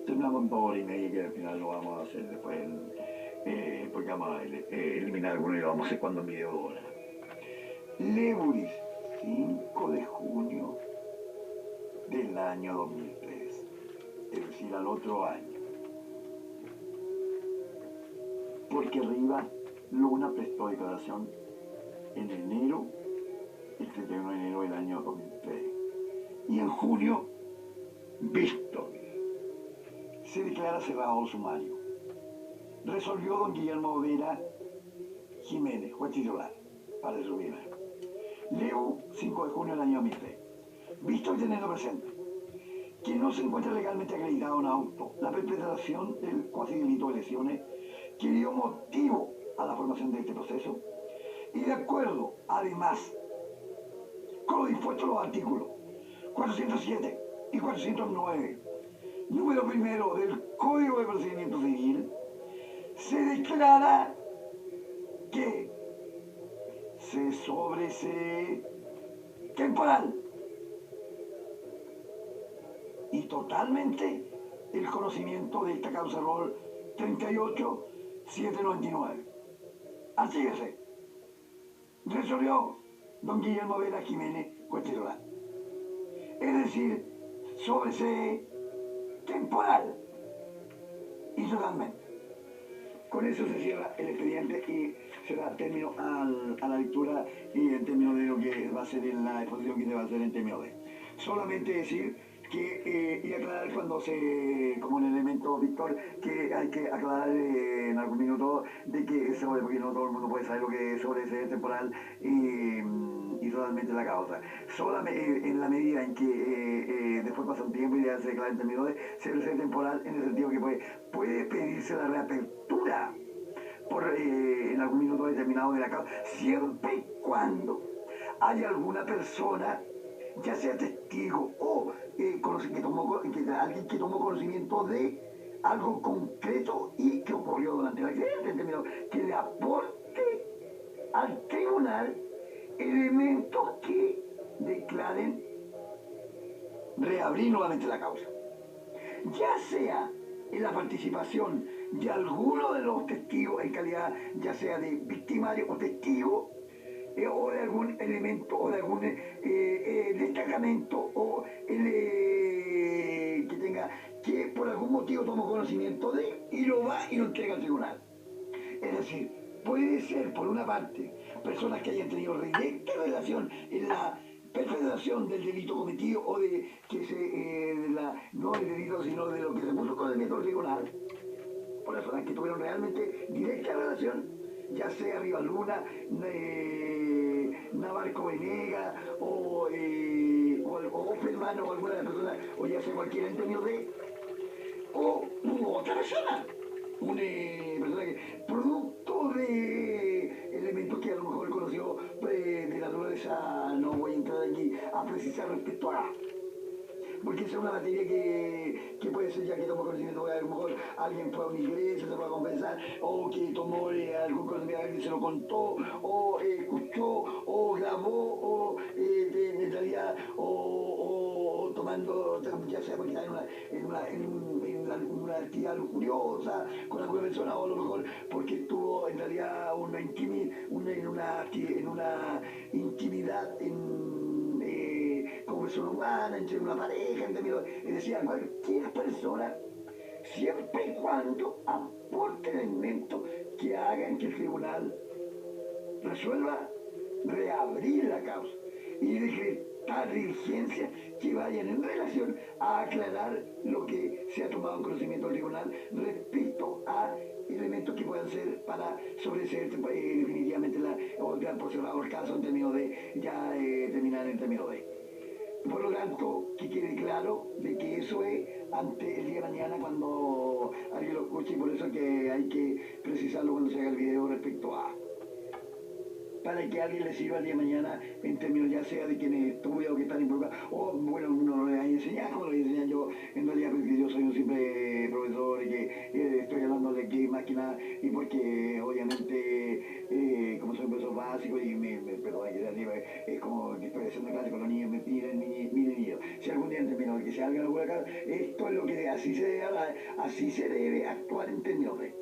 terminamos en 2 horas y media, que al final lo vamos a hacer después, porque vamos a eliminar algunos y lo vamos a hacer cuando en video 2 horas. Leburis, 5 de junio del año 2003, es decir, al otro año. Porque arriba Luna prestó declaración en enero, el 31 de enero del año 2003. Y en junio, Víctor se declara cerrado sumario. Resolvió don Guillermo Vera Jiménez, juez titular, para resolver. Leo, 5 de junio del año 2003. Visto y teniendo presente que no se encuentra legalmente acreditado en auto la perpetración del cuasi delito de lesiones que dio motivo a la formación de este proceso, y de acuerdo, además, con lo dispuesto en los artículos 407 y 409, número primero del Código de Procedimiento Civil, se declara que se sobresee temporal y totalmente el conocimiento de esta causa rol 38799. Así que se resolvió don Guillermo Vera Jiménez, juez titular. Es decir, sobresee temporal y totalmente. Con eso se cierra el expediente y se da término a la lectura y en términos de lo que va a ser en la exposición que se va a hacer en términos de. Solamente decir que, y aclarar cuando se, como un elemento, Víctor, que hay que aclarar en algún minuto de que sobre, porque no todo el mundo puede saber lo que es sobre ese temporal y totalmente la causa. Solamente en la medida en que después pasa un tiempo y ya se declara en términos de ser temporal, en el sentido que puede pedirse la reapertura por en algún minuto determinado de la causa, siempre y cuando haya alguna persona, ya sea testigo o alguien que tomó conocimiento de algo concreto y que ocurrió durante el accidente, en términos que le aporte al tribunal elementos que declaren reabrir nuevamente la causa. Ya sea en la participación de alguno de los testigos en calidad ya sea de victimario o testigo, o de algún elemento o de algún destacamento o que tenga que por algún motivo tomó conocimiento de y lo va y lo entrega al tribunal. Es decir, puede ser por una parte personas que hayan tenido directa relación en la perpetración del delito cometido o de que no del delito sino de lo que se puso conocimiento del tribunal, por personas que tuvieron realmente directa relación, ya sea Rivaluna, Navarco Venega o Offerman o alguna de las personas, o ya sea cualquiera en términos de, o otra persona, una persona que, producto de elementos que a lo mejor conoció de naturaleza, no voy a entrar aquí a precisar respecto a, porque esa es una materia que puede ser ya que tomó conocimiento, a lo mejor alguien fue a una iglesia, se puede compensar, o que tomó algún conocimiento, alguien se lo contó, o escuchó, o grabó, o en realidad, o tomando, ya sea porque está en una actividad lujuriosa con alguna persona, o a lo mejor porque estuvo en realidad en una intimidad como persona humana, entre una pareja, es decir, cualquier persona, siempre y cuando aporte elementos que hagan que el tribunal resuelva reabrir la causa y decretar diligencias que vayan en relación a aclarar lo que se ha tomado en conocimiento del tribunal respecto a elementos que puedan ser para sobreseer definitivamente o dar por cerrado el caso en términos de ya terminar en términos de. Por lo tanto, que quede claro de que eso es ante el día de mañana cuando alguien lo escuche, y por eso que hay que precisarlo cuando se haga el video respecto a, para que a alguien le sirva el día de mañana en términos ya sea de quienes estudian o que están involucrados, o bueno, uno lo le va a enseñar, como lo voy a enseñar yo, en realidad porque yo soy un simple profesor y que estoy hablando de aquí más que nada, y porque obviamente como soy un profesor básico y perdón, que arriba es como que estoy haciendo clase con los niños, miren niños, si algún confundida en términos de que se haga alguna cosa. Esto es lo que así se debe actuar en términos de.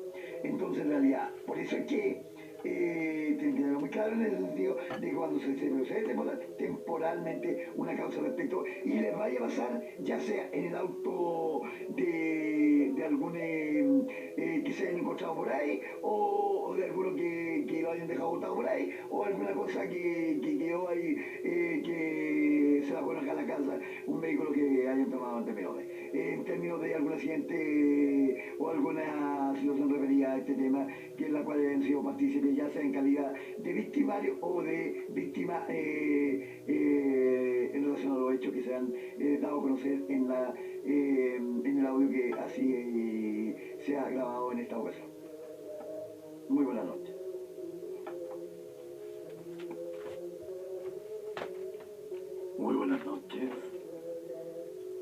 Entonces, en realidad, por eso es que tiene que tenerlo muy claro en el sentido de que cuando se procede temporalmente una causa respecto y les vaya a pasar, ya sea en el auto de algún que se hayan encontrado por ahí o de alguno que lo hayan dejado botado por ahí o alguna cosa que quedó ahí que se la fueron acá a la casa, un vehículo que hayan tomado en términos de algún accidente o alguna situación referida a este tema que en la cual hayan sido partícipes ya sea en calidad de victimario o de víctima en relación a los hechos que se han dado a conocer en el audio que así se ha grabado en esta ocasión. Muy buenas noches. Muy buenas noches.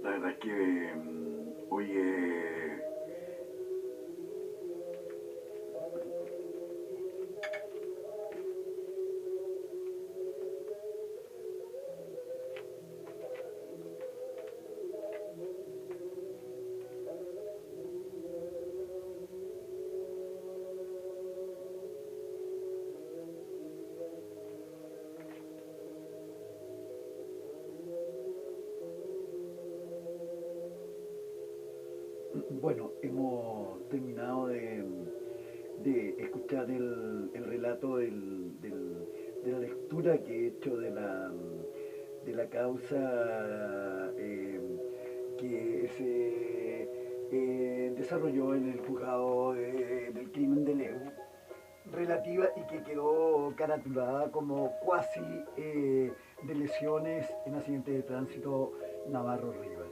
La verdad es que hoy bueno, hemos terminado de escuchar el relato de la lectura que he hecho de la causa que se desarrolló en el juzgado del crimen de Leu relativa y que quedó caratulada como cuasi de lesiones en accidente de tránsito Navarro Rivas.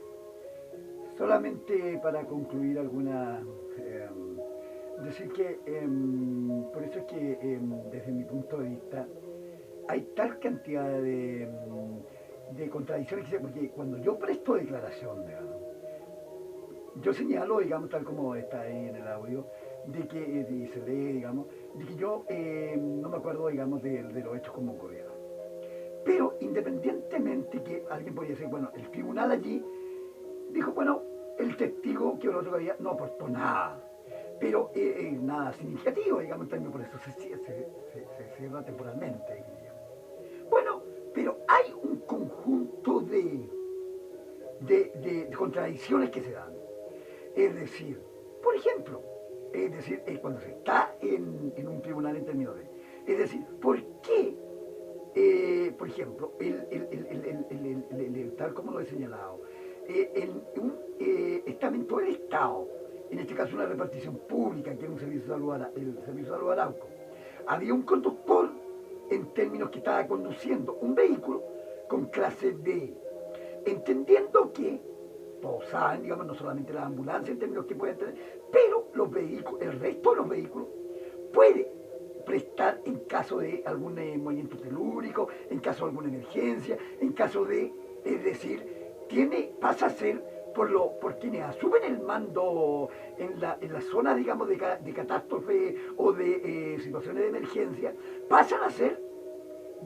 Solamente para concluir decir que por eso es que desde mi punto de vista hay tal cantidad de contradicciones, porque cuando yo presto declaración, digamos, yo señalo, digamos, tal como está ahí en el audio, de que y se lee, digamos, de que yo no me acuerdo, digamos, de los hechos como ocurrieron. Pero independientemente que alguien podría decir, bueno, el tribunal allí dijo, bueno, el testigo que el otro había no aportó nada, pero nada significativo, digamos, también por eso se cierra temporalmente. Digamos. Bueno, pero hay un conjunto de contradicciones que se dan. Es decir, por ejemplo, cuando se está en un tribunal en términos de... Es decir, ¿por qué, por ejemplo, tal como lo he señalado, un estamento del Estado, en este caso una repartición pública, que es un servicio de salud, el servicio de salud Arauco, había un conductor en términos que estaba conduciendo un vehículo con clase D, entendiendo que todos saben, digamos, no solamente la ambulancia en términos que pueden tener, pero los vehículos, el resto de los vehículos puede prestar en caso de algún movimiento telúrico, en caso de alguna emergencia, en caso de, es decir, pasa a ser por quienes asumen el mando en la zona, digamos, de catástrofe o de situaciones de emergencia, pasan a ser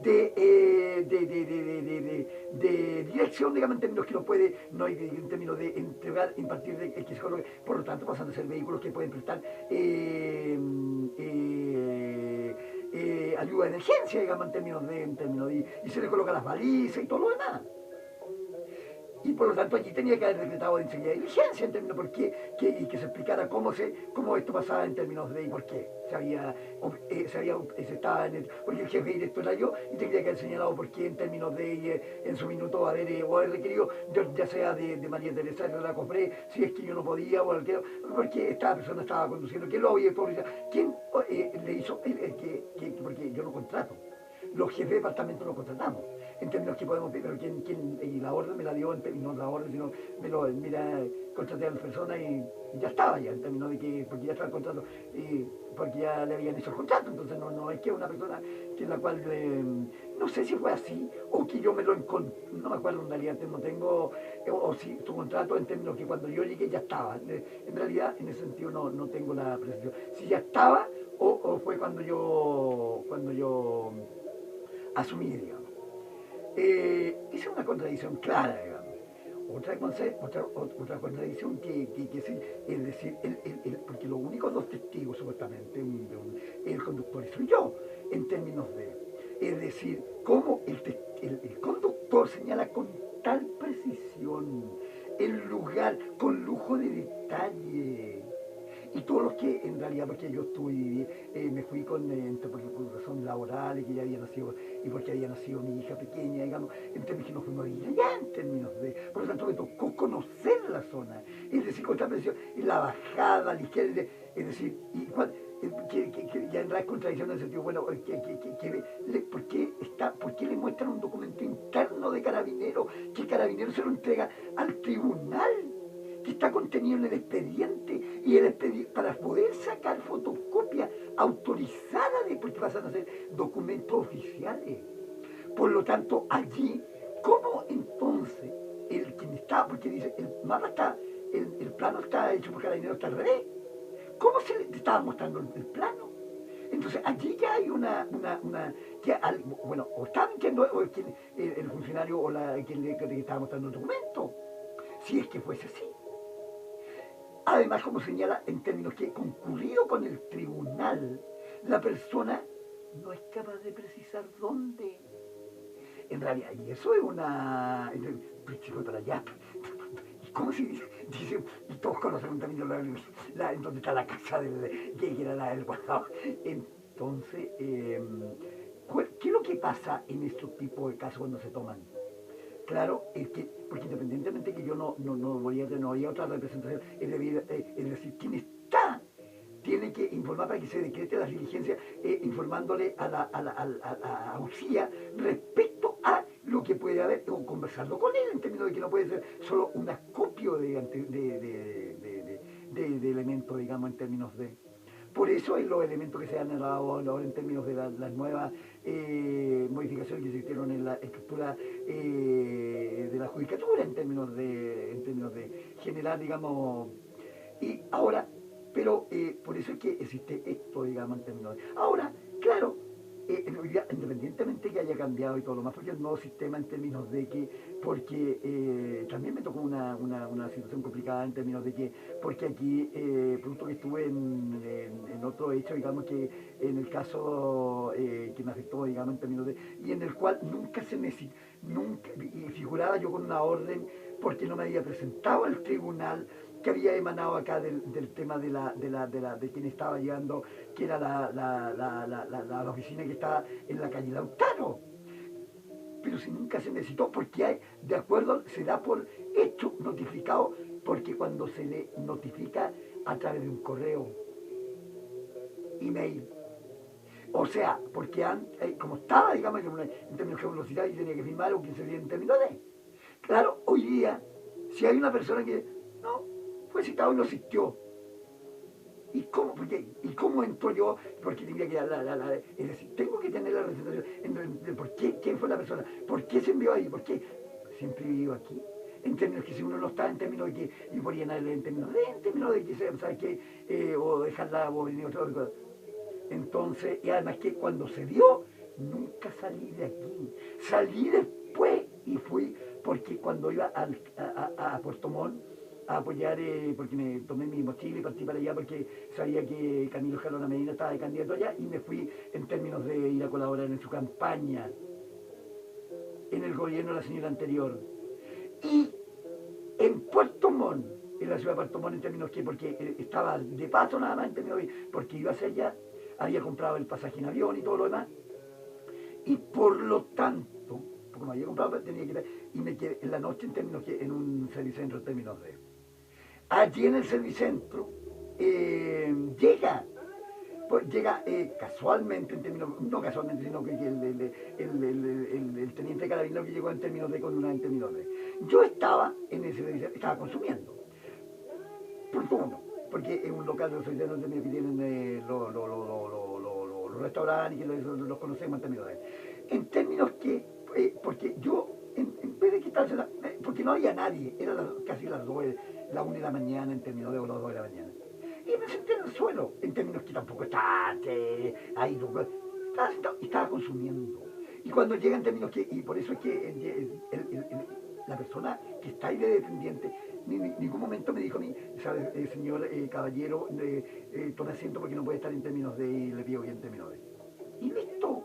de dirección, digamos, en términos que no puede, no hay en términos de entregar, impartir de X, por lo tanto pasan a ser vehículos que pueden prestar ayuda de emergencia, digamos, en términos de, y se le colocan las balizas y todo lo demás. Y por lo tanto allí tenía que haber decretado de enseguida diligencia en términos de por qué, y que se explicara cómo esto pasaba en términos de por qué se estaba porque el jefe directo era yo y tendría que haber señalado por qué en términos de en su minuto haber requerido, ya sea de María Teresa de la Cofré, si es que yo no podía o porque esta persona estaba conduciendo, quién lo había autorizado, quién le hizo, porque yo no contrato. Los jefes de departamento lo contratamos, en términos que podemos ver, pero y la orden me la dio, no la orden, sino mira, contraté a la persona y ya estaba ya, en términos de que, porque ya estaba el contrato, porque ya le habían hecho el contrato, entonces no es que una persona que la cual, no sé si fue así, o que yo me lo encontré, no me acuerdo en realidad, no tengo, o si su contrato en términos que cuando yo llegué ya estaba, en realidad en ese sentido no tengo la precisión, si ya estaba o fue cuando yo asumí, digamos. Esa es una contradicción clara, digamos. otra contradicción que sí, es decir, porque los únicos dos testigos supuestamente, el conductor y soy yo, en términos de, es decir, cómo el conductor señala con tal precisión el lugar, con lujo de detalle. Y todos los que en realidad, porque yo me fui por razones laborales, que ya había nacido, y porque había nacido mi hija pequeña, digamos, en términos que nos fuimos a ir allá, en términos de, por lo tanto me tocó conocer la zona, es decir, con esta presión, la bajada, la izquierda, es decir, que ya entra en contradicción en el sentido, bueno, ¿por qué le muestran un documento interno de Carabinero, que Carabinero se lo entrega al tribunal? Que está contenido en el expediente y el expediente para poder sacar fotocopias autorizadas porque pasan a ser documentos oficiales. Por lo tanto, allí, ¿cómo entonces el quien está, porque dice, el mapa está, el plano está hecho por Carabinero, está al revés? ¿Cómo se le estaba mostrando el plano? Entonces allí ya hay bueno, o está mintiendo el funcionario o quien le estaba mostrando el documento, si es que fuese así. Además, como señala, en términos que concurrido con el tribunal, la persona no es capaz de precisar dónde. En realidad, y eso es una... Pues se fue para allá. ¿Y cómo se dice? Y todos conocemos también en donde está la casa que era la del guardado. Entonces, ¿qué es lo que pasa en estos tipos de casos cuando se toman? Claro, es que, porque independientemente que yo no había otra representación, es decir, quien está tiene que informar para que se decrete las diligencias, informándole a UCIA respecto a lo que puede haber, o conversando con él, en términos de que no puede ser solo un acopio de elementos, digamos, en términos de... Por eso hay los elementos que se han dado ahora en términos de las nuevas modificaciones que se hicieron en la estructura de la judicatura, en términos de generar, digamos, y ahora, pero por eso es que existe esto, digamos, en términos de... Ahora, claro, independientemente que haya cambiado y todo lo más, porque el nuevo sistema en términos de que, porque también me tocó una situación complicada en términos de que, porque aquí, producto que estuve en otro hecho, digamos que en el caso que me afectó, digamos, en términos de, y en el cual nunca se me, nunca, y figuraba yo con una orden porque no me había presentado al tribunal que había emanado acá del tema de quien estaba llevando, que era la oficina que estaba en la calle Lautaro. Pero si nunca se necesitó, porque hay, de acuerdo, se da por hecho notificado, porque cuando se le notifica a través de un correo, email, o sea, porque como estaba, digamos, en términos de velocidad y tenía que firmar o 15 días en términos de... Claro, hoy día, si hay una persona que no fue citado y no asistió, ¿y cómo? ¿Y cómo entro yo? Porque tendría que es decir, tengo que tener la representación de por qué, quién fue la persona, por qué se envió ahí, por qué siempre vivo aquí. En términos que si uno no está en términos de que, y por llenarle en términos de que, ¿sabes qué? O dejarla o venir otra cosa. Entonces, y además que cuando se dio, nunca salí de aquí. Salí después y fui, porque cuando iba a Puerto Montt a apoyar, porque me tomé mi mochila y partí para allá porque sabía que Camilo Jalona Medina estaba de candidato allá y me fui en términos de ir a colaborar en su campaña en el gobierno de la señora anterior. Y en Puerto Montt, en la ciudad de Puerto Montt, en términos que, porque estaba de paso nada más, en términos de, porque iba hacia allá, había comprado el pasaje en avión y todo lo demás, y por lo tanto, porque no había comprado, tenía que ir, y me quedé en la noche en términos que en un servicentro en términos de... Allí en el servicentro llega pues llega casualmente, en términos, no casualmente, sino que el teniente carabinero que llegó en términos de con una en términos de. Yo estaba en ese, estaba consumiendo, punto uno, porque en un local de los solidarios que tienen los restaurantes y que los conocemos en términos de. En términos que, porque yo, en vez de quitársela, porque no había nadie, era casi las 2, la 1 de la mañana en términos de, o las 2 de la mañana. Y me senté en el suelo, en términos que tampoco estaba ahí, estaba sentado y estaba consumiendo. Y cuando llega en términos que, y por eso es que la persona que está ahí de dependiente, en ningún momento me dijo a mí, ¿sabe, señor caballero, tome asiento porque no puede estar en términos de, y le pido que en términos de. Y listo.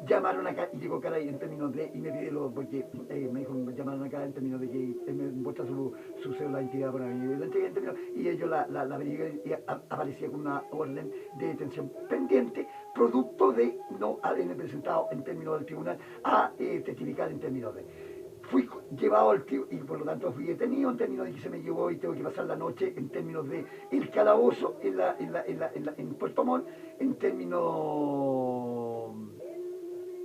Llamaron acá y llegó cara en términos de, y me pide porque me dijo, llamaron acá en términos de que él me muestra su cédula de identidad para mí, la entregué en términos, y ellos la verifican y aparecía con una orden de detención pendiente, producto de no haberme presentado en términos del tribunal a testificar en términos de. Fui llevado al tribunal y por lo tanto fui detenido en términos de que se me llevó y tengo que pasar la noche en términos de el calabozo en Puerto Montt, en términos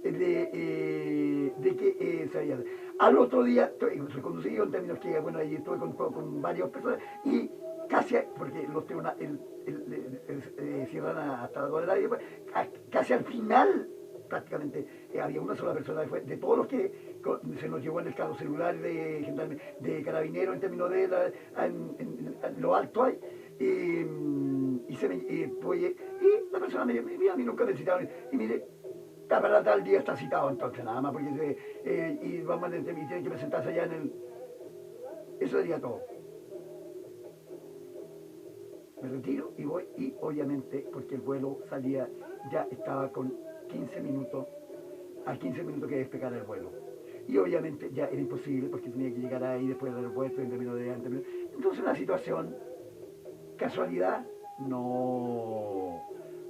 de que sabía. Al otro día, reconducido en términos que, bueno, ahí estuve con varias personas y casi, porque los tribunales cierran hasta las 2 de la tarde, casi al final prácticamente había una sola persona de todos los que se nos llevó en el carro celular de carabinero en términos de en lo alto hay y se me y la persona me dijo, mira, a mí nunca me citaron y mire, para tal día está citado entonces nada más porque y vamos a y tiene que presentarse allá en el. Eso sería todo. Me retiro y voy y obviamente porque el vuelo salía, ya estaba con 15 minutos, a 15 minutos que despegar el vuelo. Y obviamente ya era imposible porque tenía que llegar ahí después del aeropuerto en términos de antes. Entonces una situación, casualidad, no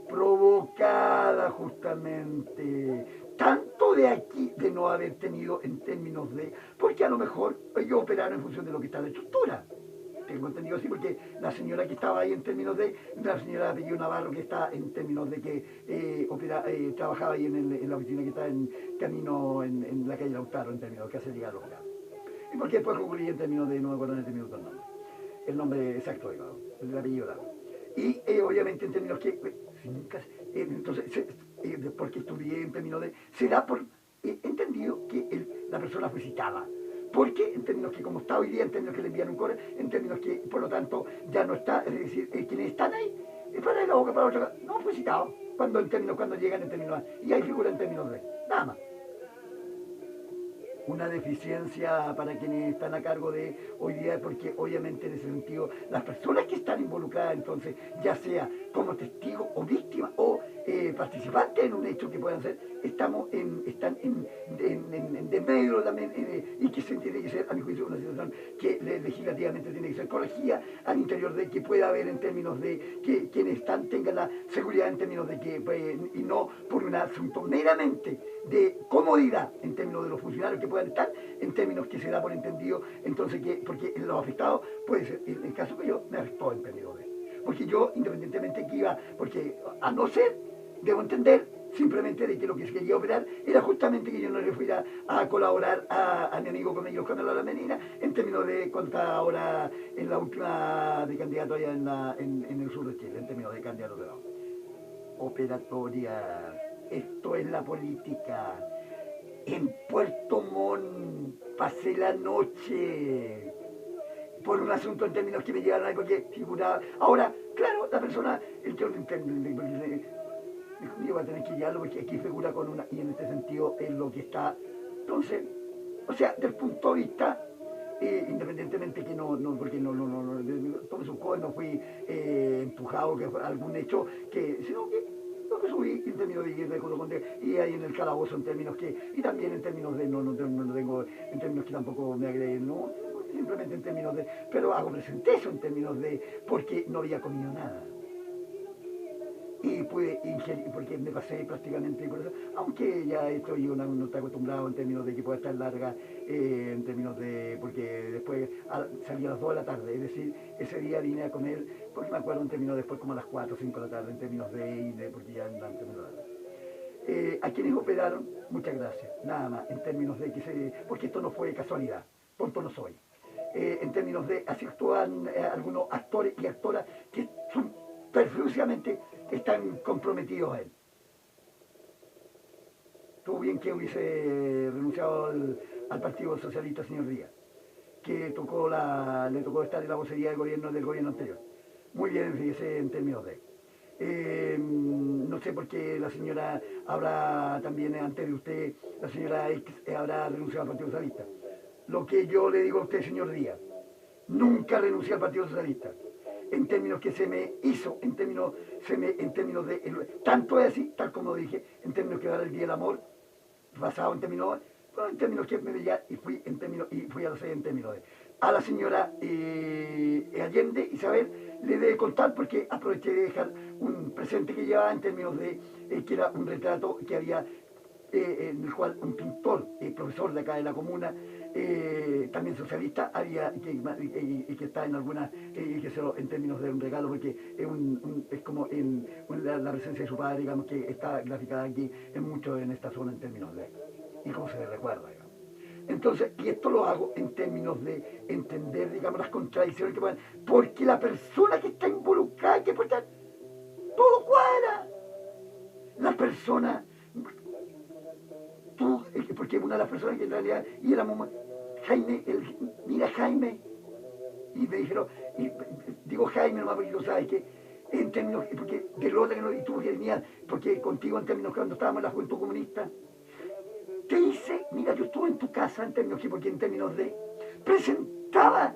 provocada justamente tanto de aquí de no haber tenido en términos de, porque a lo mejor ellos operaron en función de lo que está en la estructura. Tengo entendido así porque la señora que estaba ahí en términos de, la señora de apellido Navarro que está en términos de que trabajaba ahí en la oficina que está en camino en la calle Lautaro en términos que hace llegar los carros. Y porque después concluí en términos de, no me acuerdo en este minuto el nombre exacto, digamos, el apellido Navarro. Y obviamente en términos que, entonces, porque estudié en términos de, será por entendido que la persona fue citada. Porque en términos que como está hoy día, en términos que le envían un correo, en términos que por lo tanto ya no está, es decir, quienes están ahí, para de la boca para otra, no fue citado, cuando llegan en términos, y ahí figura en términos de, nada más. Una deficiencia para quienes están a cargo de hoy día, porque obviamente en ese sentido las personas que están involucradas entonces, ya sea como testigo o víctima o participantes en un hecho que puedan ser, están en desmedro también y que se tiene que ser, a mi juicio, una situación que legislativamente tiene que ser corregida al interior de que pueda haber en términos de que quienes están tengan la seguridad en términos de que, y no por un asunto meramente de comodidad en términos de los funcionarios que puedan estar, en términos que se da por entendido, entonces que, porque los afectados, puede ser, en el caso que yo, me afectó en términos de. Porque yo, independientemente que iba, porque a no ser, debo entender, simplemente de que lo que se quería operar era justamente que yo no le fuera a colaborar a mi amigo con ellos, con la Menina, en términos de cuando está ahora en la última de candidato allá en el sur de Chile, en términos de candidato de operatorias. Esto es la política. En Puerto Montt pasé la noche por un asunto en términos que me llevaron a porque figuraba. Ahora, claro, la persona, el que dijo, va a tener que llevarlo porque aquí figura con una, y en este sentido es lo que está. Entonces, o sea, del punto de vista, independientemente que porque no, tomé su codo, no fui empujado, que fue algún hecho, sino que lo que subí en términos de y ahí en el calabozo en términos que, y también en términos de, no tengo, en términos que tampoco me agreden, no, simplemente en términos de, pero presenté eso en términos de, porque no había comido nada y pude ingerir, porque me pasé prácticamente por eso, aunque ya estoy no está acostumbrado en términos de que pueda estar larga, en términos de, porque después salí a las 2 de la tarde, es decir, ese día vine a comer, porque me acuerdo en términos después como a las 4 o 5 de la tarde, en términos porque ya en términos de a quienes operaron, muchas gracias, nada más, en términos de que porque esto no fue casualidad, tonto no soy. En términos de así actúan algunos actores y actoras que son perfusamente están comprometidos a él. Estuvo bien que hubiese renunciado al Partido Socialista, señor Díaz, que le tocó estar en la vocería del gobierno anterior. Muy bien, fíjese en términos de. No sé por qué la señora habrá también, antes de usted, la señora X habrá renunciado al Partido Socialista. lo que yo le digo a usted, señor Díaz. Nunca renuncié al Partido Socialista. En términos que se me hizo, en términos de... Tanto es así, tal como dije, en términos que era el Día del Amor, basado en términos... Bueno, en términos que me veía y fui a la sede en términos de... A la señora Allende, Isabel, le debe contar porque aproveché de dejar un presente que llevaba en términos de que era un retrato que había en el cual un pintor, profesor de acá de la comuna, también socialista, había que está en algunas, en términos de un regalo, porque es como la presencia de su padre, digamos, que está graficada aquí en mucho en esta zona en términos de, y cómo se le recuerda, digamos. Entonces, y esto lo hago en términos de entender, digamos, las contradicciones que pueden, porque la persona que está involucrada, que puede estar, todo cuadra. La persona tú, porque una de las personas que en realidad, y éramos Jaime, mira Jaime, y me dijeron, y digo Jaime nomás porque lo sabes, que en términos, porque de lo que no, y tú genial, porque contigo en términos cuando estábamos en la Juventud Comunista, te hice, mira, yo estuve en tu casa en términos que, porque en términos de, presentaba,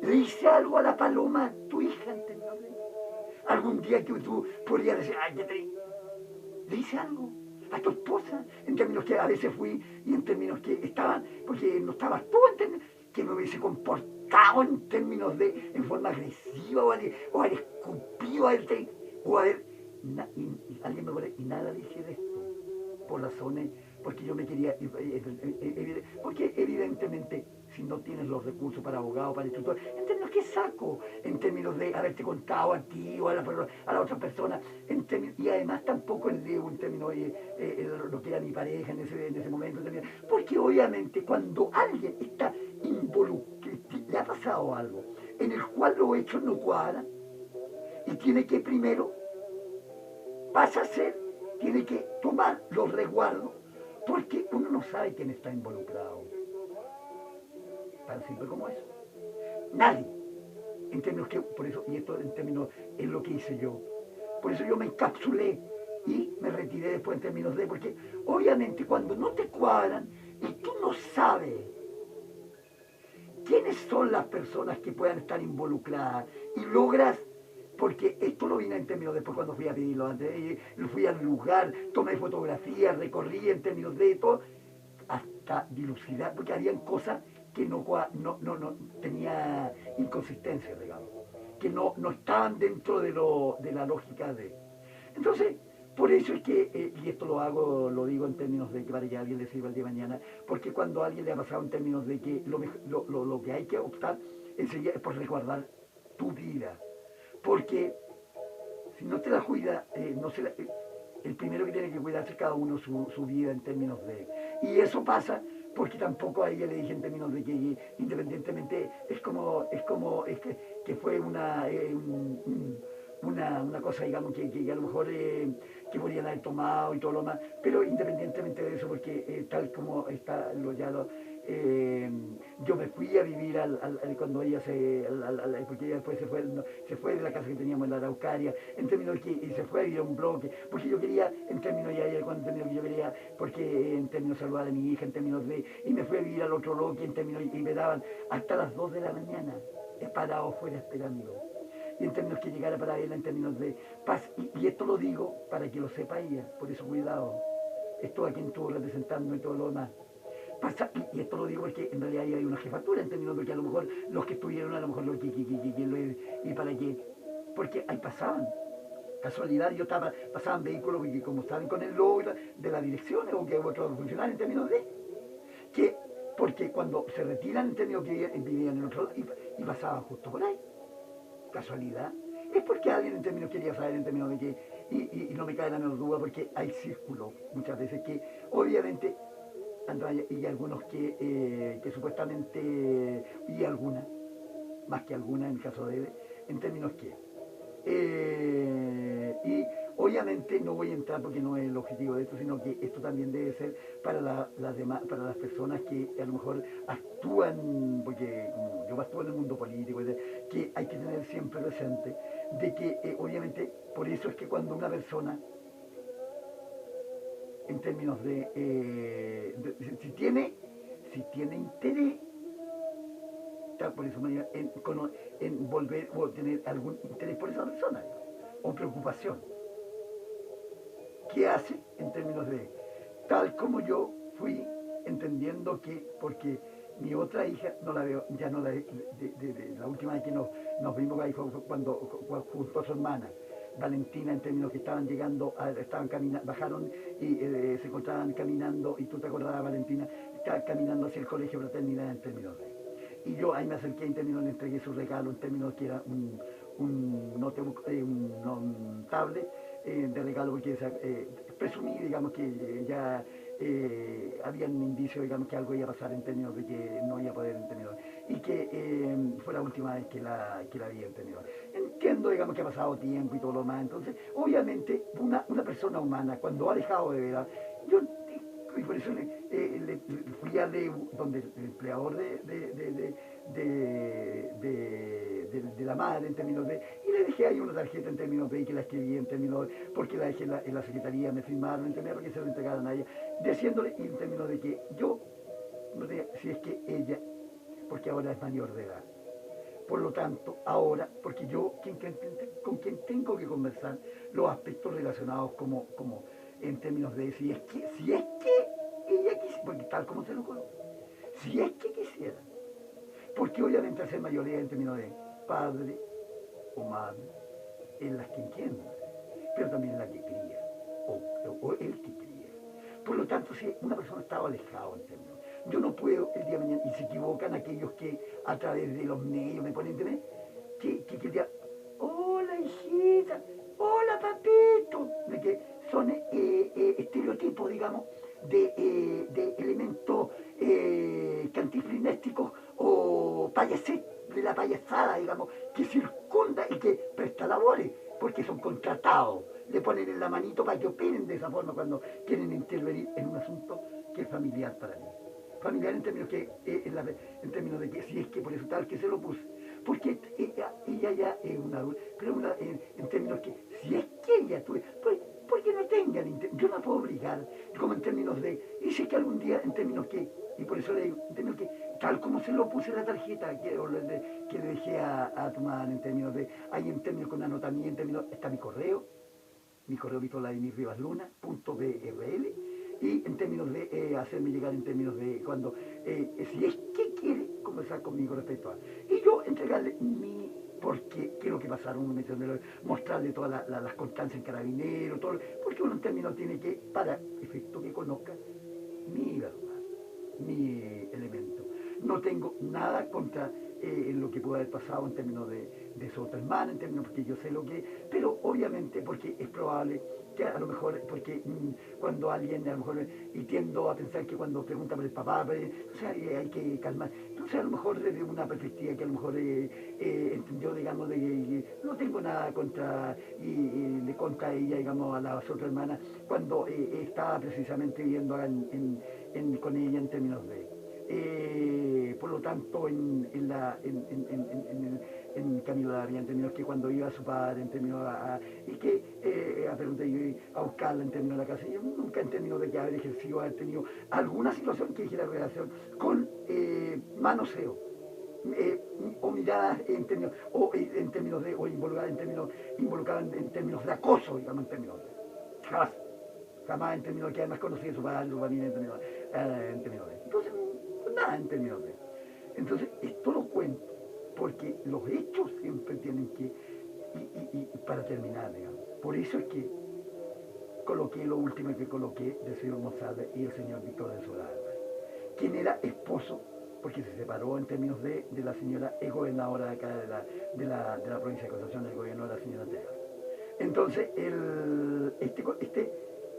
le hice algo a la Paloma, tu hija, en términos de, algún día que tú podrías decir, ay, que te, le hice algo a tu esposa, en términos que a veces fui y en términos que estaban, porque no estabas tú, en términos que me hubiese comportado en términos de, en forma agresiva, o haber escupido, o haber, y alguien me puede, y nada dije de esto, por razones, porque yo me quería, porque evidentemente si no tienes los recursos para abogado, para instructor, en términos que saco, en términos de haberte contado a ti o a la otra persona, y además tampoco el Leo en términos de lo que era mi pareja en ese momento, porque obviamente cuando alguien está involucrado, le ha pasado algo, en el cual los hechos no cuadran, y tiene que primero, pasa a ser, tiene que tomar los resguardos, porque uno no sabe quién está involucrado. Tan simple como eso. Nadie. En términos que, por eso, y esto en términos es lo que hice yo. Por eso yo me encapsulé y me retiré después en términos de, porque obviamente cuando no te cuadran y tú no sabes quiénes son las personas que puedan estar involucradas y logras, porque esto lo vine en términos después cuando fui a pedirlo antes, fui al lugar, tomé fotografías, recorrí en términos de todo, hasta dilucidar, porque habían cosas que no tenía inconsistencia, digamos, que no estaban dentro de la lógica de... Entonces, por eso es que, y esto lo digo en términos de que para que a alguien le sirva el día de mañana, porque cuando a alguien le ha pasado en términos de que lo que hay que optar enseguida es por recordar tu vida, porque si no te la cuida, no se la, el primero que tiene que cuidarse cada uno su vida en términos de... Y eso pasa porque tampoco a ella le dije en términos de que independientemente es que fue una cosa, digamos, que a lo mejor que podrían haber tomado y todo lo más, pero independientemente de eso, porque tal como está eh, yo me fui a vivir cuando ella porque ella después se fue de la casa que teníamos en la Araucaria, en términos que y se fue a vivir a un bloque, porque yo quería, en términos ya cuando en términos que yo quería, porque en términos de saludar a mi hija, en términos de, y me fui a vivir al otro bloque, en términos, y me daban hasta las 2 de la mañana, he parado fuera esperando. Y en términos que llegara para verla, en términos de paz, y esto lo digo para que lo sepa ella, por eso cuidado, esto a quien estuvo representando y todo lo demás. Pasa, y esto lo digo porque en realidad hay una jefatura en términos de que a lo mejor los que estuvieron, a lo mejor y para qué, porque ahí pasaban. Casualidad, pasaban vehículos que como estaban con el logo de las direcciones o que otros funcionarios en términos de, que, porque cuando se retiran en términos que vivían en otro lado y pasaban justo por ahí. Casualidad. Es porque alguien en términos quería saber en términos de que, y no me cae la menor duda porque hay círculos muchas veces que obviamente y algunos que supuestamente, y algunas, más que algunas en el caso de él, en términos que... y obviamente no voy a entrar porque no es el objetivo de esto, sino que esto también debe ser para para las personas que a lo mejor actúan, porque como yo actúo en el mundo político, que hay que tener siempre presente de que obviamente por eso es que cuando una persona en términos de si tiene interés, está por eso en volver o tener algún interés por esa persona, o preocupación. ¿Qué hace en términos de tal como yo fui entendiendo que, porque mi otra hija no la veo, ya no la de la última vez que nos vimos ahí fue cuando junto a su hermana, Valentina, en términos que estaban llegando, estaban caminando, bajaron y se encontraban caminando, y tú te acordabas, Valentina, estaba caminando hacia el colegio Fraternidad en términos de. Y yo ahí me acerqué, en términos, le entregué su regalo, en términos que era un notebook, un tablet de regalo, porque presumí, digamos, que ya habían indicios, digamos, que algo iba a pasar en términos de que no iba a poder en términos, y que fue la última vez que la vi en términos. Entiendo, digamos, que ha pasado tiempo y todo lo demás, entonces, obviamente, una persona humana, cuando ha dejado de ver, yo y por eso le fui a donde el empleador de la madre en términos de, y le dejé ahí una tarjeta en términos de, y que la escribí en términos de, porque la dejé en la secretaría, me firmaron en términos de que se lo entregaran a ella, diciéndole en términos de que yo, no tenía, si es que ella, porque ahora es mayor de edad. Por lo tanto, ahora, porque yo con quien tengo que conversar los aspectos relacionados como en términos de si es que ella quisiera, porque tal como se lo conozco, si es que quisiera, porque obviamente al ser mayoría en términos de padre o madre, es la que entiende, pero también la que cría, o el que cría. Por lo tanto, si una persona estaba alejada en términos, yo no puedo el día de mañana, y se equivocan aquellos que a través de los medios me ponen entender, que el día, hola hijita, hola papito, de que son estereotipos, digamos, de elementos cantiflinésticos o de la payasada, digamos, que circunda y que presta labores, porque son contratados, le ponen en la manito para que opinen de esa forma cuando quieren intervenir en un asunto que es familiar para mí. Familiar en términos, en términos de que si es que por eso tal que se lo puse, porque ella ya es una adulta, pero en términos que si es que ella tuve, pues porque no tengan, yo no puedo obligar, como en términos de, y si es que algún día en términos que, y por eso le digo, en términos que, tal como se lo puse en la tarjeta que le dejé a tu madre, en términos de, ahí en términos con una nota mía, en términos, está mi correo victorvladimirirrivasluna.brl, y en términos de hacerme llegar en términos de cuando, si es que quiere conversar conmigo respecto a, y yo entregarle porque quiero que pasaron mostrarle todas las constancias en carabinero, todo, porque uno en términos tiene que, para efecto que conozca mi verdad, mi elemento. No tengo nada contra lo que pueda haber pasado en términos de su otra hermana, en términos porque yo sé lo que, pero obviamente porque es probable que a lo mejor, porque cuando alguien a lo mejor, y tiendo a pensar que cuando pregunta por el papá, pues, o sea, hay que calmar, entonces a lo mejor desde una perspectiva que a lo mejor entendió, digamos, no tengo nada contra, de contra ella, digamos, a la otra hermana, cuando estaba precisamente viviendo con ella en términos de por lo tanto en Camilo Daría, en términos que cuando iba a su padre, en términos y que a preguntar a buscarla en términos de la casa, yo nunca en términos de que haber ejercido, haber tenido alguna situación que dijera relación con manoseo. O miradas en términos, en términos de, o involucradas en términos de acoso, digamos, en términos de. Jamás en términos de que además conocí a su padre, su familia en términos de. Entonces, nada en términos de. Entonces, esto lo cuento porque los hechos siempre tienen que, y para terminar, digamos, por eso es que coloqué lo último que coloqué del señor Monsalve y el señor Víctor de Solá, quien era esposo, porque se separó en términos de la señora gobernadora de acá de la provincia de Concepción, del gobierno de la señora Tejada. Entonces,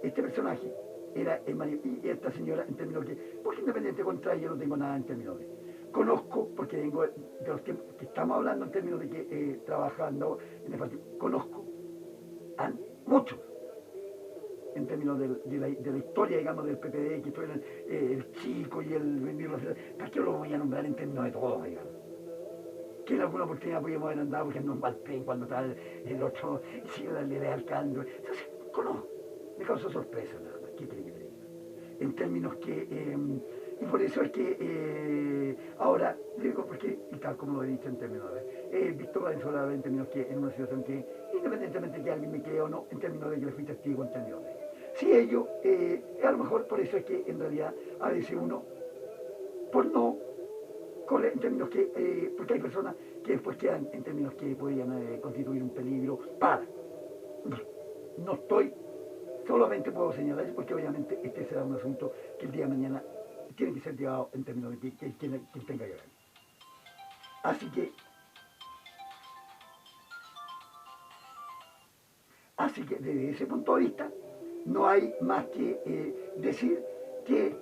este personaje era el marido, y esta señora en términos que, porque independiente contra ella no tengo nada en términos de. Conozco, porque vengo de los tiempos que estamos hablando en términos de que trabajando en el partido, conozco a muchos en términos de la historia, digamos, del PPD, que fueron el Chico y el vendido, ¿para qué lo voy a nombrar en términos de todos, digamos? Que en alguna oportunidad podíamos haber andado porque no en Valpén cuando estaba el otro, si era el alcalde. Entonces, conozco, me causó sorpresa nada más, ¿qué quiere que te diga? En términos que Y por eso es que ahora, digo, porque, y tal como lo he dicho en términos de, he visto Venezuela en términos que, en una situación que, independientemente de que alguien me crea o no, en términos de que le fui testigo, en términos de. Si ello, a lo mejor por eso es que en realidad a veces uno, por no correr en términos que, porque hay personas que después quedan en términos que podrían constituir un peligro para. No estoy, solamente puedo señalar eso porque obviamente este será un asunto que el día de mañana tiene que ser llevado en términos de quien tenga que ver. Así que desde ese punto de vista no hay más que decir que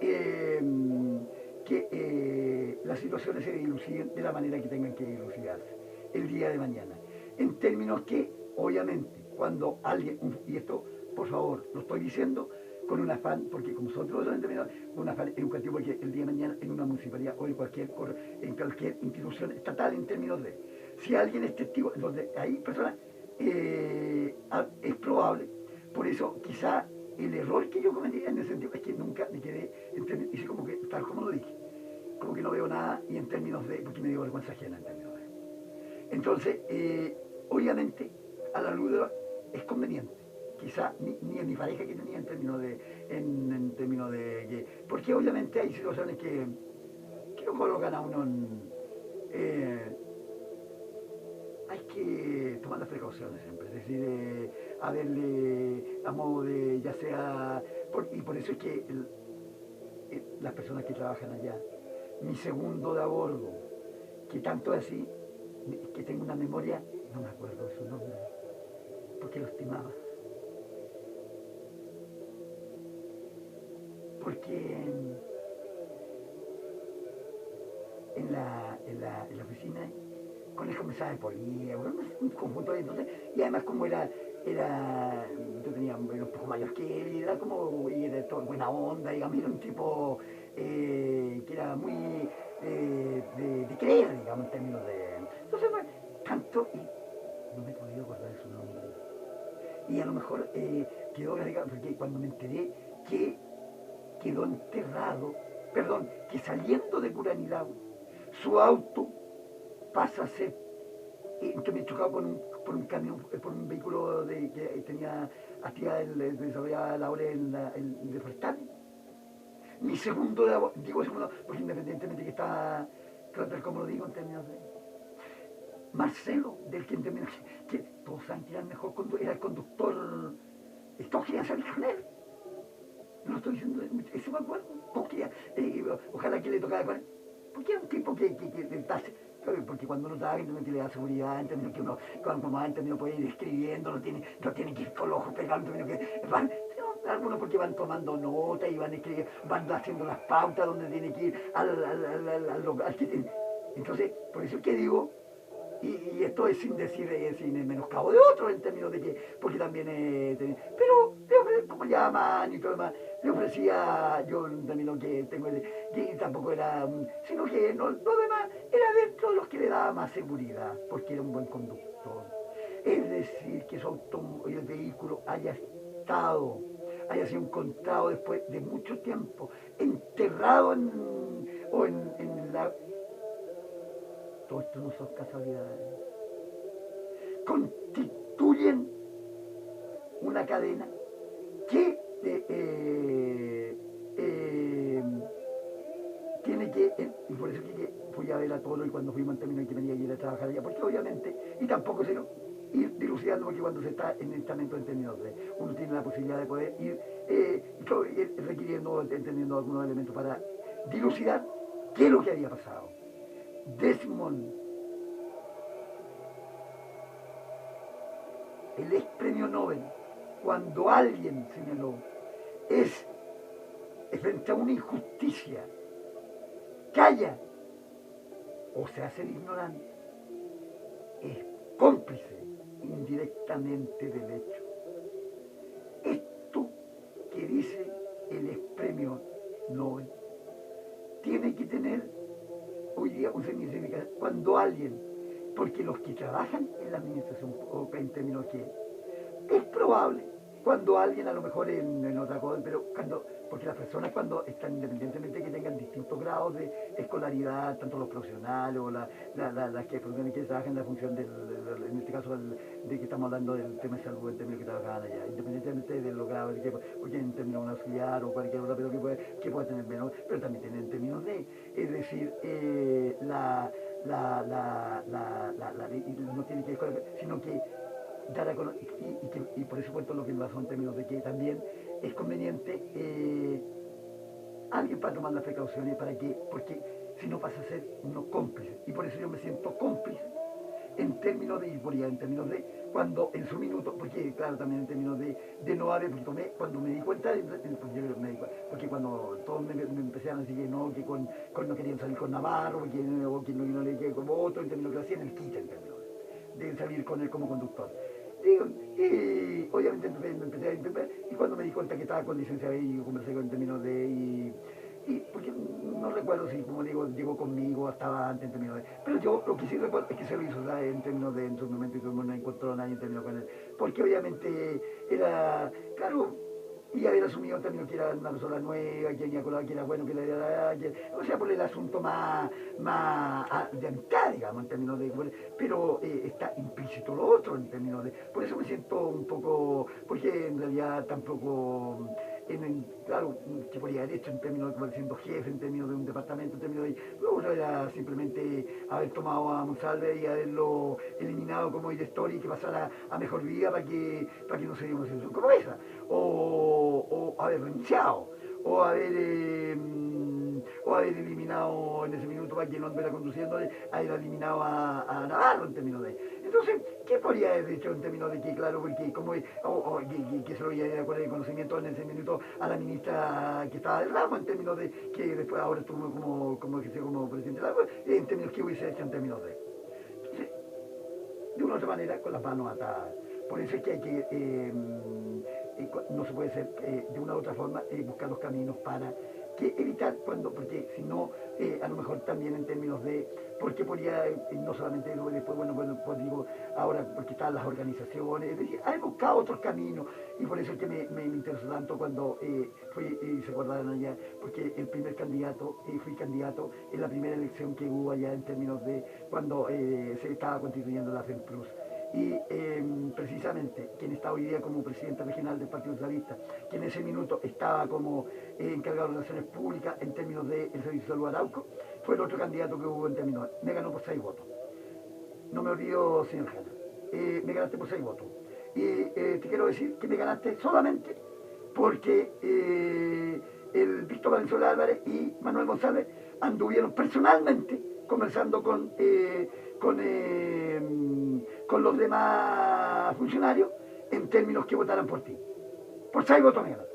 las situaciones se diluciden de la manera que tengan que dilucidarse el día de mañana. En términos que, obviamente, cuando alguien, y esto, por favor, lo estoy diciendo con un afán, porque como nosotros lo entendemos, un afán educativo, porque el día de mañana en una municipalidad o en cualquier institución estatal en términos de, si alguien es testigo, donde hay personas, es probable, por eso quizá el error que yo cometí en ese sentido es que nunca me quedé, hice como que, tal como lo dije, como que no veo nada y en términos de, porque me dio vergüenza ajena en términos de. Entonces, obviamente, a la luz de es conveniente. Quizá ni a mi pareja que tenía en términos de, en términos de que, porque obviamente hay situaciones que lo colocan a uno en, hay que tomar las precauciones siempre, es decir, a verle a modo de, ya sea, y por eso es que las personas que trabajan allá, mi segundo de a bordo, que tanto es así, que tengo una memoria, no me acuerdo de su nombre, porque lo estimaba. Porque en la oficina con el comisario de policía, bueno, un conjunto de entonces, y además como yo tenía un poco mayor que él, y era como, y era todo buena onda, digamos, era un tipo que era muy de creer, digamos, en términos de. Entonces, bueno, tanto, y no me he podido acordar de su nombre. Y a lo mejor quedó agregado, porque cuando me enteré que quedó enterrado, perdón, que saliendo de Curanilagua, su auto pasa a ser, que me chocaba por un camión, por un vehículo que tenía actividad desarrollada la hora de forestal. Mi segundo, digo segundo, porque independientemente que está, tal como lo digo en términos de Marcelo, del que en términos que todos saben que era el mejor conductor, era el conductor, todos querían salir con él. No estoy diciendo eso, me acuerdo, todos querían, ojalá que le tocara con él, porque era un tipo que porque cuando uno trabaja en le da seguridad, en términos que uno, cuando más en términos puede ir escribiendo, no tiene que ir con los ojos pegados, en términos que van, algunos porque van tomando nota y van escribiendo, van haciendo las pautas donde tiene que ir al local que tiene. Entonces, por eso es que digo, y esto es sin decir, sin el menoscabo de otros en términos de que, porque también, pero le ofrecía, como llaman y todo demás, le ofrecía, yo en términos que tengo, que tampoco era, sino que no, lo demás era dentro de los que le daba más seguridad, porque era un buen conductor. Es decir, que el vehículo haya sido encontrado después de mucho tiempo, enterrado en la. Todo esto no son casualidades. Constituyen una cadena que tiene que, y por eso que fui a ver a Toro y cuando fuimos en términos que tenía que ir a trabajar allá, porque obviamente, y tampoco se lo ir dilucidando, porque cuando se está en el estamento en términos de, uno tiene la posibilidad de poder ir requiriendo, entendiendo algunos elementos para dilucidar qué es lo que había pasado. Desmond, el ex premio Nobel, cuando alguien señaló, es frente a una injusticia, calla o se hace el ignorante, es cómplice indirectamente del hecho. Esto que dice el ex premio Nobel tiene que tener hoy día un significado cuando alguien, porque los que trabajan en la administración pública en términos que es probable cuando alguien a lo mejor en otra cosa, pero porque las personas cuando están, independientemente que tengan distintos grados de escolaridad, tanto los profesionales o las que trabajan en la función en este caso de que estamos hablando del tema de salud, en términos que trabajan allá, independientemente de los grados, porque en términos de un auxiliar o cualquier otra, pero que puede tener menos, pero también tienen en términos de, es decir, no tiene que ver, sino que dar a conocer, y por eso cuento lo que me pasó en términos de que también es conveniente alguien para tomar las precauciones, para que, porque si no pasa a ser uno cómplice, y por eso yo me siento cómplice en términos de dispolidad, en términos de cuando en su minuto, porque claro, también en términos de no haber, porque cuando me di cuenta, porque cuando todos me empezaron a decir que no, que no querían salir con Navarro, o que no le quedé como otro, en términos que lo hacían el quita, en términos de salir con él como conductor. Y obviamente me empecé a entender, y cuando me di cuenta que estaba con licencia B, y yo conversé en términos de, y porque no recuerdo si, como digo, llegó conmigo, estaba antes en términos de, pero yo lo que sí recuerdo es que se lo hizo, ¿sabes? En términos de, en su momento, y no encontró a nadie en términos con él, porque obviamente era, claro, y haber asumido en términos que era una persona nueva, que tenía colado, que era bueno, que era, o sea, por el asunto más de amistad, digamos, en términos de, pero está implícito lo otro en términos de, por eso me siento un poco, porque en realidad tampoco, claro, que podría haber hecho en términos de siendo jefe, en términos de un departamento, en términos de, luego era simplemente haber tomado a Monsalve y haberlo eliminado como director y que pasara a mejor vida para que no se diera una situación como esa, o haber renunciado, o haber eliminado en ese minuto para que no anduviera conduciendo, haber eliminado a Navarro en términos de. Entonces, ¿qué podría haber dicho en términos de que, claro, porque como que se lo iba a dar con el conocimiento en ese minuto a la ministra que estaba del ramo, en términos de que después ahora estuvo como presidente de la, en términos que hubiese hecho en términos de. Entonces, de una u otra manera, con las manos atadas. Por eso es que hay que, no se puede ser, de una u otra forma, buscar los caminos para que evitar porque si no, a lo mejor también en términos de, porque podría, no solamente después, pues digo, ahora, porque están las organizaciones, es decir, hay buscado otros caminos, y por eso es que me interesó tanto cuando fui, se acordarán allá, porque el primer candidato, fui candidato en la primera elección que hubo allá en términos de cuando se estaba constituyendo la FEMPLUS. Y precisamente quien está hoy día como presidente regional del Partido Socialista, que en ese minuto estaba como encargado de relaciones públicas en términos del Servicio de Salud Arauco, fue el otro candidato que hubo en términos, me ganó por 6 votos. No me olvido, señor Jana, me ganaste por 6 votos. Y te quiero decir que me ganaste solamente porque el Víctor Valenzuela Álvarez y Manuel González anduvieron personalmente conversando con los demás funcionarios en términos que votaran por ti. Por 6 votos me ganaste.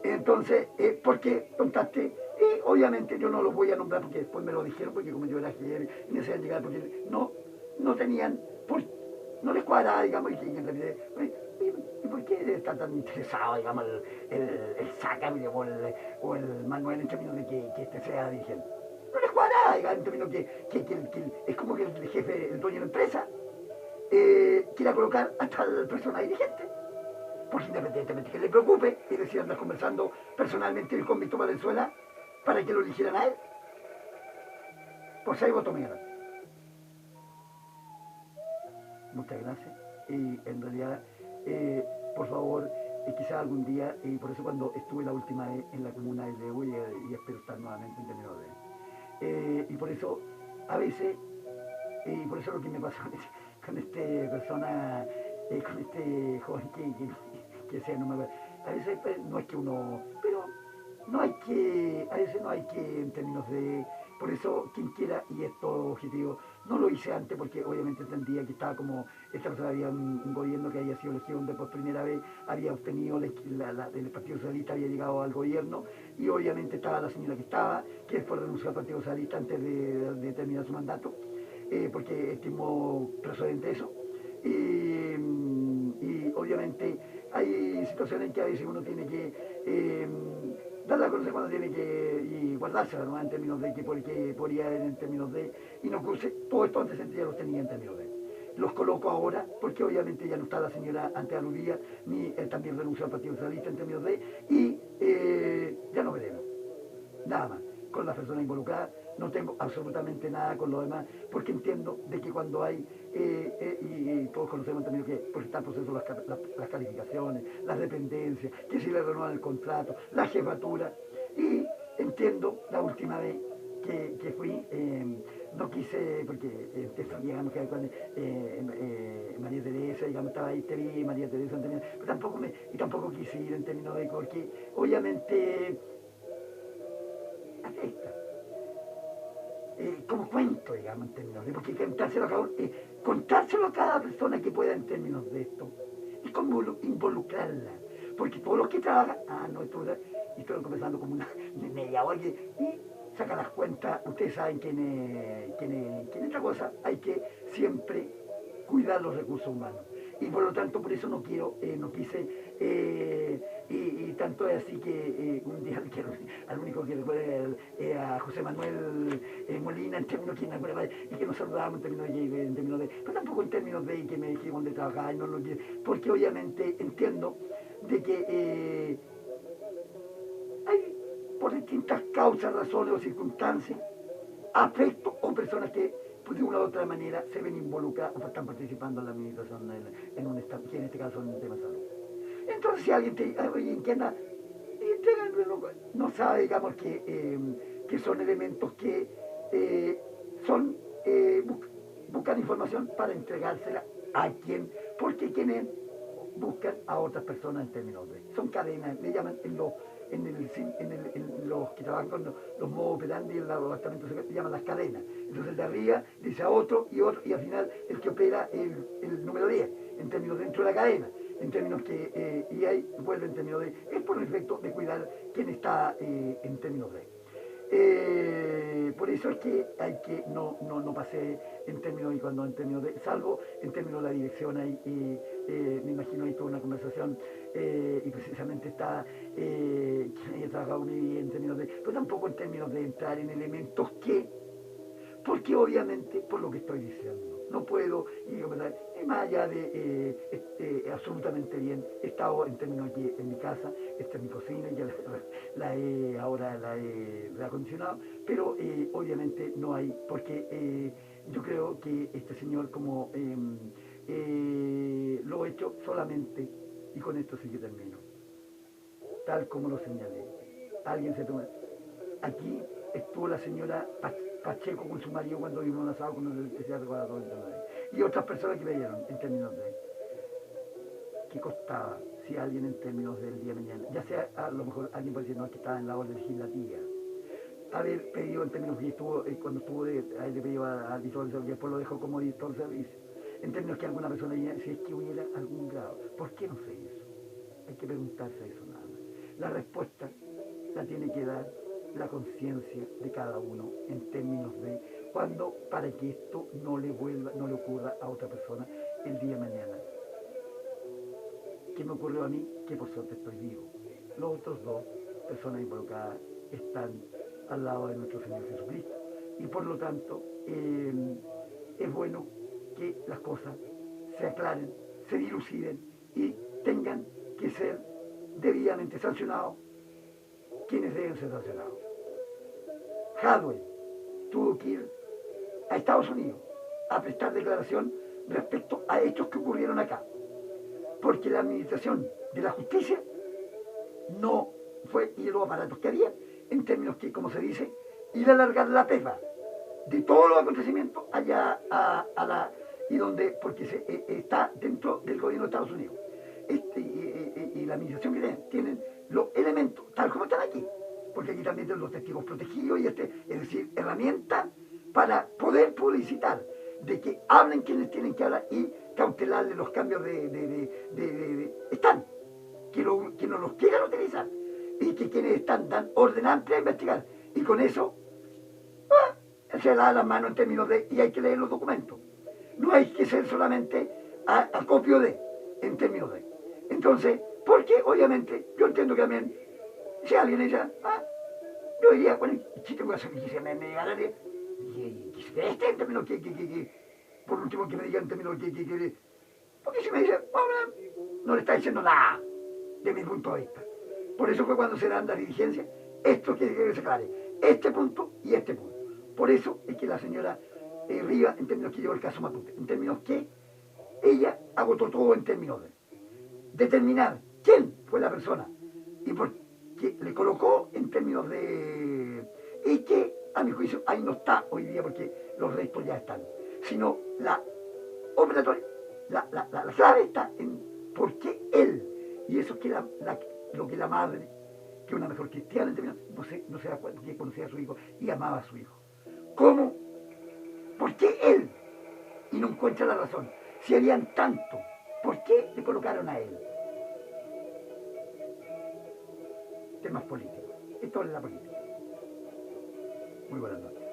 Entonces, porque contaste, y obviamente yo no los voy a nombrar porque después me lo dijeron, porque como yo era jefe y me hacían llegar, porque no tenían, no les cuadraba, digamos, y en realidad, ¿y por qué está tan interesado, digamos, el Sácame o el Manuel en términos de que este sea dirigente? No les cuadraba, digamos, en términos que es como que el jefe, el dueño de la empresa, quiera colocar hasta la persona dirigente. Porque independientemente que le preocupe, y decir, andar conversando personalmente con Víctor Valenzuela para que lo eligieran a él, por 6 votos me ganan. Muchas gracias. Y en realidad, por favor, quizás algún día, y por eso cuando estuve la última vez en la comuna de Lego, y espero estar nuevamente en términos de y por eso, a veces, y por eso lo que me pasó con este persona, con este joven que sea, no me acuerdo, a veces pues, no es que uno, pero no hay que, a veces no hay que en términos de, por eso quien quiera, y esto objetivo, no lo hice antes porque obviamente entendía que estaba como, esta persona había un gobierno que había sido elegido donde por primera vez había obtenido, el Partido Socialista había llegado al gobierno, y obviamente estaba la señora que estaba, que después renunció al Partido Socialista antes de terminar su mandato, porque estimó procedente eso. Y obviamente hay situaciones en que a veces uno tiene que darle a conocer cuando tiene que y guardársela, ¿no? En términos de que porque podría haber en términos de, y no cruce, todo esto antecedentes ya los tenía en términos de. los coloco ahora, porque obviamente ya no está la señora antes aludida, ni él también renunció al Partido Socialista en términos de, y ya no veremos, nada más, con las personas involucradas, no tengo absolutamente nada con lo demás, porque entiendo de que cuando hay, y todos conocemos también que pues está el proceso de las calificaciones, las dependencias, que si le renuevan el contrato, la jefatura, y entiendo la última vez que fui, no quise, porque digamos que cuando, María Teresa, digamos, estaba ahí, te vi, María Teresa, en términos, pero tampoco quise ir en términos de, porque obviamente afecta. Como cuento, digamos, en términos de, porque contárselo a cada persona que pueda en términos de esto, es como involucrarla, porque todos los que trabajan, no, y estoy conversando como una media hora, y saca las cuentas, ustedes saben quién es esta cosa, hay que siempre cuidar los recursos humanos. Y por lo tanto, por eso no quise, y tanto es así que un día al único que recuerdo a José Manuel Molina, en términos y que nos saludábamos en términos de, pero tampoco en términos de que me dijeron de trabajar, porque obviamente entiendo de que hay por distintas causas, razones o circunstancias, afectos o personas que pues, de una u otra manera se ven involucradas o están participando en la administración en un estado, que en este caso en un tema de salud. Entonces si alguien te dice, oye, ¿en qué anda? No sabe, digamos, que son elementos que son buscar información para entregársela a quien, porque quienes buscan a otras personas en términos de, son cadenas, le llaman en los que trabajan con los modos operandi en los departamentos se llaman las cadenas. Entonces el de arriba dice a otro, y al final el que opera el número 10, en términos dentro de la cadena, en términos que, y ahí vuelve en términos de, es por el efecto de cuidar quién está en términos de. Por eso es que hay que no pasé en términos y cuando en términos de, salvo en términos de la dirección ahí, me imagino ahí toda una conversación y precisamente está quien haya trabajado muy bien en términos de, pero tampoco en términos de entrar en elementos que, porque obviamente por lo que estoy diciendo no puedo, y más allá de absolutamente bien, he estado en términos aquí en mi casa, esta es mi cocina, ya ahora la he reacondicionado, pero obviamente no hay, porque yo creo que este señor como lo he hecho solamente, y con esto sí que termino, tal como lo señalé, alguien se toma, aquí estuvo la señora Pacheco con su marido cuando vimos un asado con una electricidad reguladora y otras personas que me dieron en términos de qué costaba si alguien en términos del día de mañana, ya sea a lo mejor alguien puede decir no, es que estaba en la orden legislativa, haber pedido en términos que estuvo, cuando estuvo ahí le pidió al director del servicio, después lo dejó como director del servicio, en términos que alguna persona diría, si es que hubiera algún grado, ¿por qué no sé eso? Hay que preguntarse eso nada más. La respuesta la tiene que dar la conciencia de cada uno en términos de cuándo, para que esto no le ocurra a otra persona el día de mañana. ¿Qué me ocurrió a mí? Que por suerte estoy vivo. Los otros dos personas involucradas están al lado de nuestro Señor Jesucristo. Y por lo tanto, es bueno que las cosas se aclaren, se diluciden y tengan que ser debidamente sancionados quienes deben ser sancionados. Hadwe tuvo que ir a Estados Unidos a prestar declaración respecto a hechos que ocurrieron acá, porque la administración de la justicia no fue, y los aparatos que había, en términos que, como se dice, ir a alargar la pepa de todos los acontecimientos allá y donde, porque está dentro del gobierno de Estados Unidos. Y la administración que tienen los elementos, tal como están aquí, porque aquí también tienen los testigos protegidos, es decir, herramientas para poder publicitar, de que hablen quienes tienen que hablar y cautelarle los cambios están, que no los quieran utilizar, y que quienes están dan orden amplia a investigar, y con eso se da la mano en términos de, y hay que leer los documentos, no hay que ser solamente acopio de, en términos de. Entonces, porque obviamente yo entiendo que también, si alguien dice, yo diría, bueno, si tengo que hacer que se me llegara, que se en términos que por último, que me diga en términos que porque si me dice, "Hola", no le está diciendo nada, de mi punto de vista. Por eso fue cuando se dan las diligencias, esto que se aclare, este punto y este punto. Por eso es que la señora Rivas, en términos que llevó el caso Matute, en términos que ella agotó todo en términos de determinar quién fue la persona y por qué le colocó en términos de... y que, a mi juicio, ahí no está hoy día porque los restos ya están, sino la operatoria, la clave está en por qué él, y eso es que lo que la madre, que una mejor cristiana, en términos, no se da cuenta que conocía a su hijo y amaba a su hijo. ¿Cómo? ¿Por qué él? Y no encuentra la razón. Si harían tanto, ¿por qué le colocaron a él? Temas políticos. Esto es la política. Muy buenas noches.